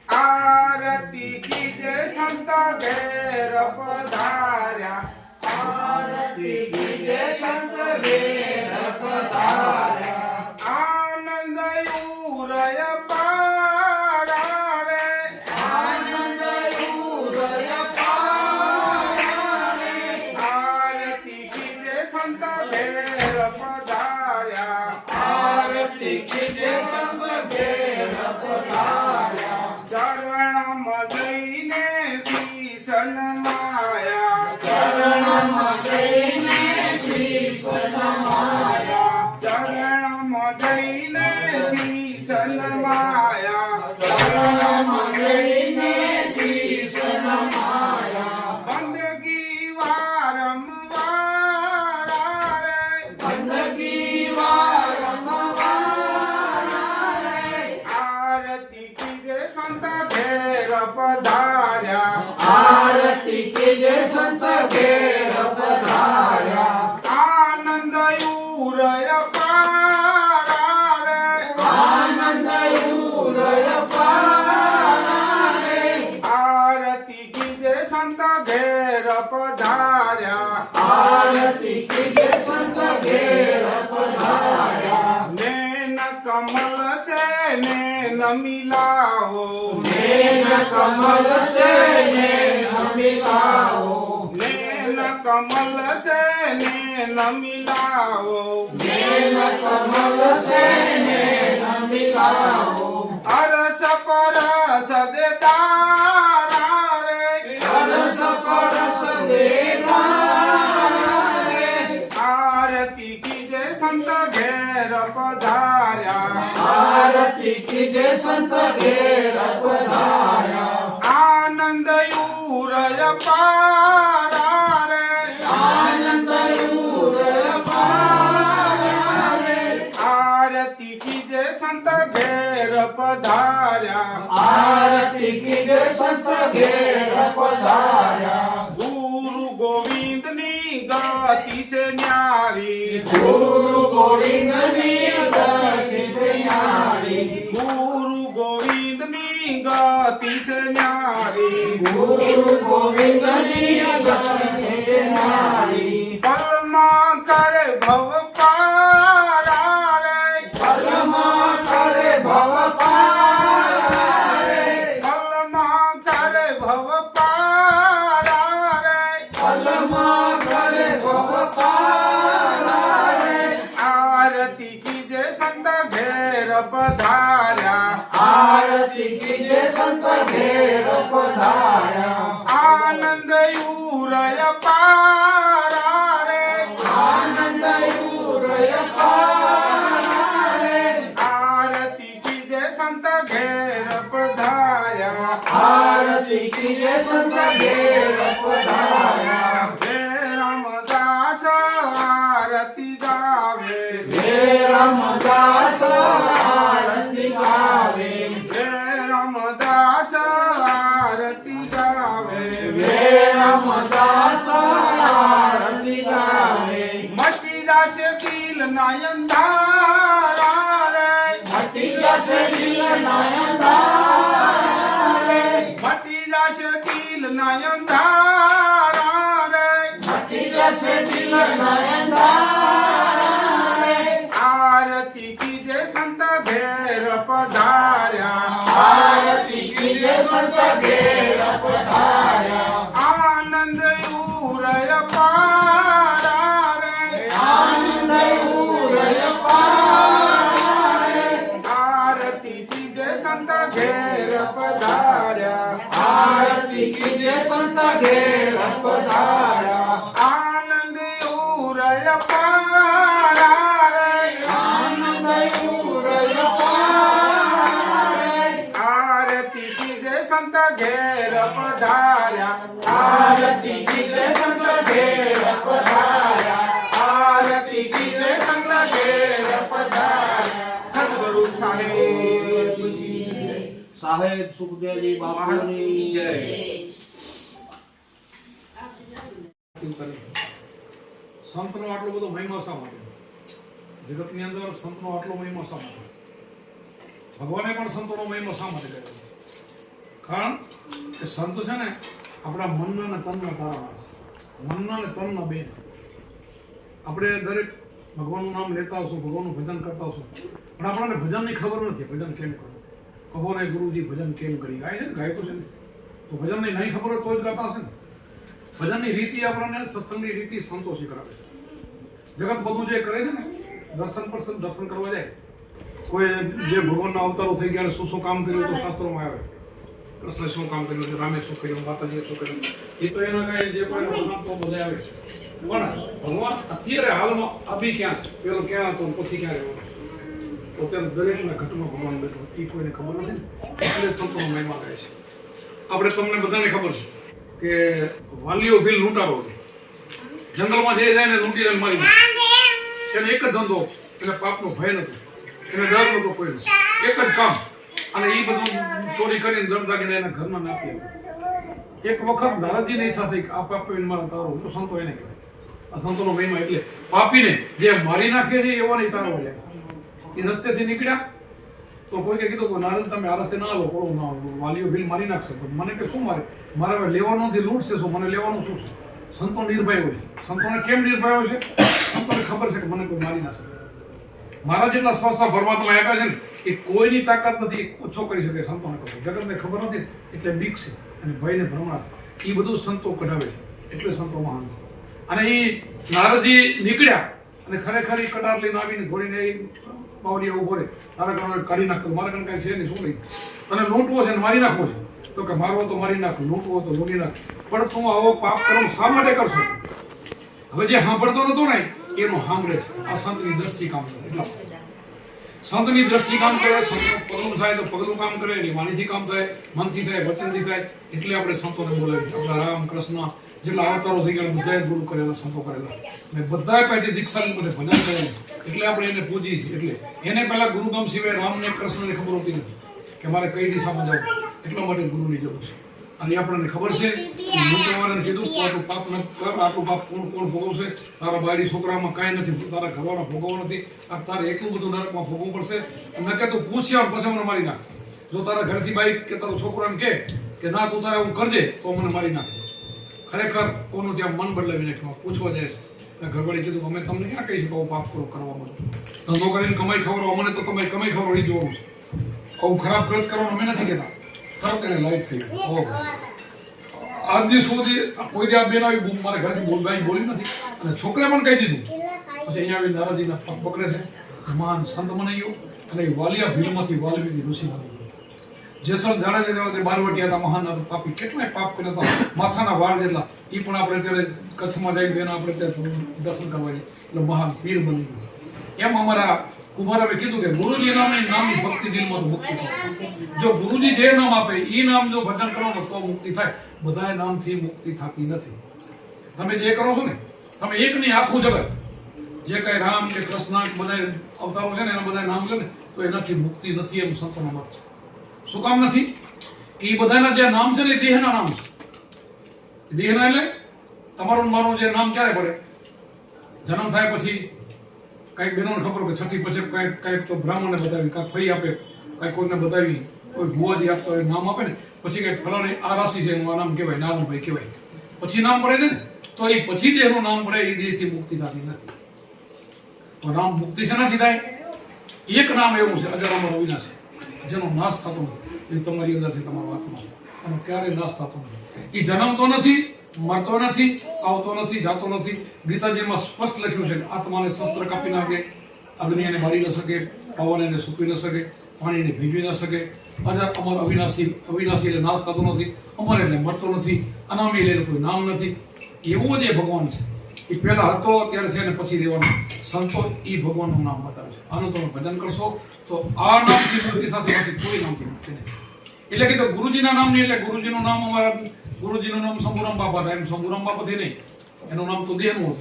आरती कीजे संत घेर पधार्या, आरती कीजे संत घेर पधार्या, आनंद उरय पारा रे, आनंद उरय पारा रे, आरती कीजे संत घेर पधार्या, आरती कीजे संत घेर पधार्या, चरणम जईने शीसन माया, चरणम जईने शीसन माया, चरणम जईने शीसन माया, चरणम जईने शीसन माया, बंदगी वारंवार रे, बंदगी वारंवार रे, आरती कीजे संत घेर पधार्या, आरती कीजे संत घेर पधार्या, आनंद उरय पारा रे, आनंद उरय पारा रे, आरती कीजे संत घेर पधार्या, आरती कीजे संत घेर पधार्या, नैन कमल से नैन मिलाओ, नैन कमल से नैन मिलाओ, नैन कमल से नैन मिलाओ, नैन कमल से नैन मिलाओ, अरस परस देदारा रे, अरस परस देदारा रे, आरती कीजे संत घेर पधार्या, आरती कीजे संत घेर पधार्या, आनंद उरय पारा रे, आनंद उरय पारा रे, आरती कीजे संत घेर पधार्या, आरती कीजे संत घेर पधार्या, गुरु गोविंद नी गति से न्यारी, गुरु गोविंद नी गति से न्यारी, गुरु गोविंद नी गति से न्यारी, गुरु गोविंद नी गति से न्यारी, पलमा कर भव पारा रे, पलमा कर भव पारा रे, पलमा कर भव पारा रे, पलमा कर भव पारा रे, आरती कीजे संत घेर पधार्या, आरती कीजे संत घेर पधार्या, आनंद उरय पारा रे, आनंद उरय पारा रे, आरती कीजे संत घेर पधार्या, आरती कीजे संत घेर पधार्या, हे रामदास आरती गावे, हे रामदास आरती गावे, हे रामदास आरती गावे, हे रामदास आरती गावे, मटी जासे दिल नयन धारा रे, मटी जासे दिल नयन धारा रे, मटी जासे दिल नयन धारा रे, मटी जासे दिल नयन धारा रे, आरती कीजे संत घेर पधार्या, आरती कीजे संत घेर पधार्या, आनंद उरय पारा रे, आनंद उरय पारा रे, आरती कीजे संत घेर पधार्या, आरती कीजे संत घेर पधार्या, आनंद उरय पारा रे, आनंद उरय पारा रे, आरती कीजे संत घेर पधार्या, आरती कीजे संत घेर पधार्या, आरती कीजे संत घेर पधार्या, सद्गुरु साहेब साहेब सुखदेवजी बापूनी जय। સંતનો આટલો બધો મહિમા શા માટે? જગતની અંદર સંતનો આટલો મહિમા શા માટે? ભગવાને પણ સંતોનો મહિમા શા માટે કર્યો? કારણ કે સંત છે ને આપણા મનના અને તનના તારા છે. મનના અને તનના બે. આપણે દરેક ભગવાનનું નામ લેતા હશું, ભગવાનનું ભજન કરતા હશું, પણ આપણને ભજનની ખબર નથી. ભજન કેમ કરવું? કહો ને ગુરુજી ભજન કેમ કરી? ગાય છે ને, ગાય તો છે ને. તો ભજનની નહીં ખબર હોય તો જ ગાતા હશે ને. ભજનની રીતિ આપણને સત્સંગની રીતિ સંતો શીખવાડે છે. જગત બધું જે કરે છે ને, દર્શન કરવા જાય, કોઈ જે ભગવાનના અવતારો થઈ ગયા શું શું કામ કર્યું તો શાસ્ત્રોમાં આવે. કૃષ્ણ શું કામ કર્યું છે, રામે શું કર્યું, માતાજીએ શું કર્યું, એ તો એના કાંઈ જે કોઈ ભગવાન તો બધા આવે. પણ ભગવાન અત્યારે હાલમાં અભી ક્યાં છે, પેલો ક્યાં હતો પછી ક્યાં રહેવાનો, તો અત્યારે દરેકના ઘટમાં ભગવાન બેઠો એ કોઈને ખબર નથી ને. એટલે સંતોનો મહિમા કહે છે. આપણે તમને બધાને ખબર છે કે વાલીઓ ભીલ લૂંટારો હતો. જંગલમાં જે જાય ને લૂંટીને મારી નાખે. એને એક જ ધંધો, એને પાપનો ભય નથી, એને ડર નતો કોઈ નથી, એક જ કામ. અને એ બધું ચોરી કરીને દર દાગીને એના ઘરમાં નાખી આવ્યો. એક વખત નારદજીની ઈચ્છા થઈ કે આ પાપીને મારા તારો, તો સંતો એને કહેવાય. આ સંતોનો મહિમા એટલે પાપીને જે મારી નાખે છે એવો નહીં તારો લે. એ રસ્તેથી નીકળ્યા તો કોઈએ કીધું કે નારદ તમે આ રસ્તે ના લો, પડો ના વાલીઓ ભીલ મારી નાખશે. તો મને કે શું મારે હવે લેવાનું નથી, લૂંટશે શું, મને લેવાનું શું છે? સંતો નિર્ભય હોય છે. સંતોને કેમ નિર્ભય હોય છે? સંતોને ખબર છે કે મને કોઈ મારી ના શકે. મારા જેટલા શ્વાસા પરમાત્મા આપ્યા છે ને એ કોઈની તાકાત નથી ઓછો કરી શકે. સંતોને ખબર, જગતને ખબર નથી એટલે બીક છે અને ભયને ભ્રમણા છે. એ બધું સંતો કઢાવે છે, એટલે સંતો મહાન છે. અને એ નારદજી નીકળ્યા અને ખરેખર એ કટાર લઈને આવીને ઘોડીને એ બાવડીએ ઉભો રહે. તારા કારણે કાઢી નાખતો, મારા કારણે કાંઈ છે નહીં, શું નહીં, તને લૂંટવો છે ને મારી નાખવો છે. તો કે મારવો તો મારી નાખ, લૂંટવો તો લૂંટી નાખ, પણ તું આવો પાપ કર્મ શા માટે કરશો? હવે જે સાંભળતો નતો ને એનો સાંભળે છે. આ સંતની દ્રષ્ટિ કામ કરે. એટલા સંતની દ્રષ્ટિ કામ કરે. સંતનું પગલું થાય તો પગલું કામ કરે, એની વાણીથી કામ થાય, મનથી થાય, વચનથી થાય. એટલે આપણે સંતોને બોલાવીએ. આપણા રામ કૃષ્ણ જેટલા અવતારો થઈ ગયા બધાએ ગુરુ કરેલા, સંતો કરેલા, અને બધાએ પહેલાથી દીક્ષા બધે ભજન કરેલું. એટલે આપણે એને પૂજીએ છીએ. એટલે એને પહેલા ગુરુગામ સિવાય રામને કૃષ્ણને ખબર હોતી નથી કે મારે કઈ દિશામાં જવું. એટલા માટે ગુરુની જરૂર છે. અને આપણને ખબર છે લૂંટવાવાળાને કીધું આટલું પાપ ન કર, આટલું પાપ કોણ ભોગવશે? તારા બાયડી છોકરામાં કાંઈ નથી, તારા ઘરવાળા ભોગવવા નથી, તારે એટલું બધું નરકમાં ભોગવવું પડશે. ન કે તું પૂછ્યા પછી મને મારી નાખ. જો તારા ઘરથી બાઈ કે તારો છોકરાને કે ના તું તારે હું કરજે તો મને મારી નાખ. ખરેખર કોનું ત્યાં મન બદલાવી નાખ્યું. પૂછવા જાય છે ઘરવાળી કીધું અમે તમને ક્યાં કહી શકો પાપ કરવામાં, ધંધો કરીને કમાઈ ખવડાવો, અમને તો તમે કમાઈ ખવડાવી જોવાનું છે. આવું ખરાબ ખર્ચ કરવાનું અમે નથી કહેતા. તરત એને લાઈટ થઈ ગઈ. આજ દિવસ સુધી કોઈ દી આ બેન આવી મારા ઘરથી બોલી નથી અને છોકરા પણ કહી દીધું. પછી અહીંયા આવી નારાજીના પગ પકડે છે. મહાન સંત બની ગયો અને વાલિયા ભીલમાંથી વાલ્મીકી ઋષિ બની ગયો. જેસલ જાડેજા બારવટિયા હતા, મહાન હતા, પાપી કેટલાય પાપ કર્યા હતા, માથાના વાળ જેટલા. એ પણ આપણે અત્યારે કચ્છમાં જઈ બેન આપણે ત્યાં દર્શન કરવા જઈએ એટલે મહાન પીર બની ગયો. એમ અમારા કુમારાએ કીધું કે ગુરુજી નામની ભક્તિ દિલમાં મુક્તિ થાય. જો ગુરુજી જે નામ આપે એ નામ જો ભજન કરો ને તો મુક્તિ થાય. બધા નામથી મુક્તિ થતી નથી. તમે જે કરો છો ને, તમે એક નહીં આખું જગત જે કઈ રામ કે કૃષ્ણ બધા અવતારો છે ને એના બધા નામ છે ને તો એનાથી મુક્તિ નથી. એમ સંતોનો મત છે. શું કામ નથી? એ બધાના જે નામ છે ને એ દેહના નામ છે. દેહના એટલે તમારું મારું જે નામ ક્યારે પડે? જન્મ થાય પછી કઈક બહેનોને ખબર કે છઠ્ઠી પછી કઈક તો બ્રાહ્મણને બતાવી, કાંઈક ફઈ આપે, કાંઈક કોઈને બતાવી, કોઈ ભુવાજી આપતો હોય નામ આપે ને પછી કંઈક ફલાણી આ રાશિ છે એનું આ નામ કહેવાય, નારાયણભાઈ કહેવાય. પછી નામ પડે છે ને તો એ પછી દેહનું નામ પડે. એ દેહથી મુક્તિ થતી નથી. તો નામ મુક્તિ છે નથી થાય. એક નામ એવું છે અજરામર અવિનાશી, જેનો નાશ થતો નથી. એ તમારી અંદર છે, તમારો આત્મા છે, એનો ક્યારેય નાશ થતો નથી. એ જન્મતો નથી, મરતો નથી, આવતો નથી, જાતો નથી. ગીતાજીમાં સ્પષ્ટ લખ્યું છે કે આત્માને શસ્ત્ર કાપી નાખે, અગ્નિ એને મારી ન શકે, પવન એને સૂકવી ન શકે, પાણી એને ભીગવી ન શકે. અજર અમર અવિનાશી, અવિનાશી એટલે નાશ થતો નથી, અમર એટલે મરતો નથી, અનામી એટલે કોઈ નામ નથી. એવો જે ભગવાન છે એ પહેલા હતો ત્યારે છે અને પછી રહેવાનો. સંતો એ ભગવાનનું નામ બતાવે છે. આનું તમે ભજન કરશો તો આ નામથી મુક્તિ થશે, બાકી કોઈ નામથી મુક્તિ નહીં. એટલે કે ગુરુજીના નામની, એટલે ગુરુજીનું નામ અમારા ગુરુજીનું નામ શંભુરામ બાપા હતા. એમ શંભુરામ બાપાથી નહીં, એનું નામ તો દેહનું હતું.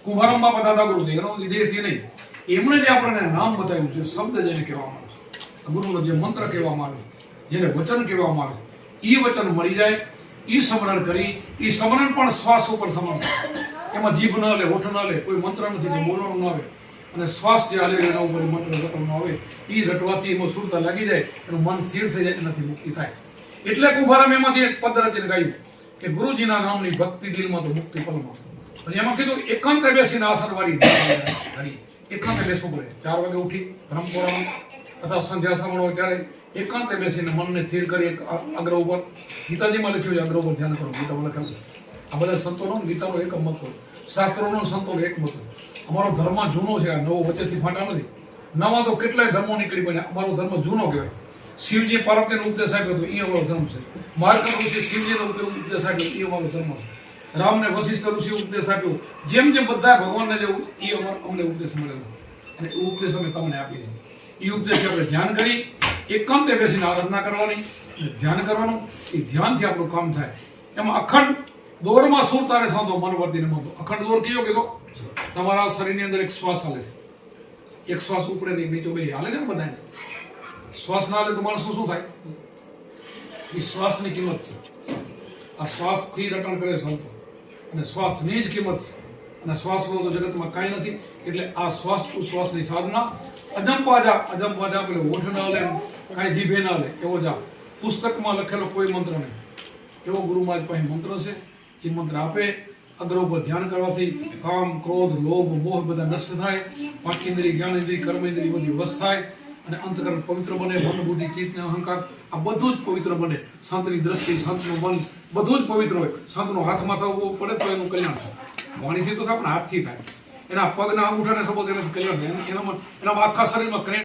કુંભારામ બાપા દાદા ગુરુજી, એનો દેહથી નહીં. એમણે જે આપણને નામ બતાવ્યું છે, શબ્દ જેને કહેવામાં આવે છે, ગુરુનો જે મંત્ર કહેવામાં આવે, જેને વચન કહેવામાં આવે, એ વચન મળી જાય, એ સ્મરણ કરી, એ સ્મરણ પણ શ્વાસ ઉપર સ્મરણ. એમાં જીભ ન લે, હોઠ ન લે, કોઈ મંત્ર નથી તો બોલવાનું ન આવે, અને શ્વાસ જે હાલે એના ઉપર મંત્ર રટવાનો આવે, એ રટવાથી એમાં સુરતા લાગી જાય, એનું મન સ્થિર થઈ જાય, એનાથી મુક્તિ થાય. એટલે કુંભારામ એમાંથી એક પદ રચીને ગાયું કે ગુરુજીના નામની ભક્તિ દિલમાં તો મુક્તિ પલમાં. અને એમાં કીધું એકાંતે બેસીને આસન વાળી ઘડી એકાંતે બેસવું પડે. 4 વાગે ઉઠી બ્રહ્મપુરાણ અથવા સંધ્યા સમણ હોય ત્યારે એકાંતે બેસીને મનને સ્થિર કરી એક અગ્ર ઉપર, ગીતાજીમાં લખ્યું છે અગ્ર ઉપર ધ્યાન કરો, ગીતામાં લખેલું. આ બધા સંતોનો ગીતાનો એક મત હોય, શાસ્ત્રોનો સંતોનો એક મત હોય. અમારો ધર્મ જૂનો છે, આ નવો વચ્ચેથી ફાટા નથી. નવા તો કેટલાય ધર્મો નીકળી પડ્યા, અમારો ધર્મ જૂનો કહેવાય. શિવજી પાર્વતીનો ઉપદેશ આપ્યો હતો એ અમારો ધર્મ છે. માર્કંડ ઋષિ શિવજીનો ઉપદેશ આપ્યો એ અમારો ધર્મ છે. રામને વશિષ્ઠ ઋષિ ઉપદેશ આપ્યો, જેમ જેમ બધા ભગવાનને જેવું એ અમને ઉપદેશ મળેલો, અને એ ઉપદેશ અમે તમને આપીએ છીએ. એ ઉપદેશ આપણે ધ્યાન કરી એકાંતે બેસીને આરાધના કરવાની, ધ્યાન કરવાનું. એ ધ્યાનથી આપણું કામ થાય. એમાં અખંડ દોરમાં સુર તારે સાંધો મન વર્તીને મંદો. અખંડ દોર કયો કીધો? તમારા શરીરની અંદર એક શ્વાસ હાલે છે, એક શ્વાસ ઉપડે નહીં, નીચે બે હાલે છે ને બધાને. શ્વાસ ના હાલે તો માણસનું શું થાય? એ શ્વાસની કિંમત છે. આ શ્વાસથી રટણ કરે સંતો, અને શ્વાસની જ કિંમત છે. અને શ્વાસ લો તો જગતમાં કાંઈ નથી. એટલે આ શ્વાસ ઉશ્વાસની સાધના અજંપા જા પેલો હોઠ ના લે, કાંઈ જીભે ના લે, એવો જા. પુસ્તકમાં લખેલો કોઈ મંત્ર નહીં, એવો ગુરુ મહારાજ પાસે મંત્ર છે. એ મંત્ર આપે, અગ્ર ઉપર ધ્યાન કરવાથી કામ, ક્રોધ, લોભ, મોહ બધા નષ્ટ થાય. પાંચેન્દ્રિય, જ્ઞાનેન્દ્રિય, કર્મેન્દ્રિય બધી વશ થાય, અને અંતકરણ પવિત્ર બને. મન, બુદ્ધિ, ચિત્ત ને અહંકાર આ બધું જ પવિત્ર બને. સંતની દ્રષ્ટિ, સંતનું મન બધું જ પવિત્ર હોય. સંતનો હાથમાં થવું પડે તો એનું કલ્યાણ થાય. વાણીથી તો થાય પણ હાથથી થાય. એના પગના અંગૂઠાને સંબોધ એનાથી કલ્યાણ થાય. એનામાં આખા શરીરમાં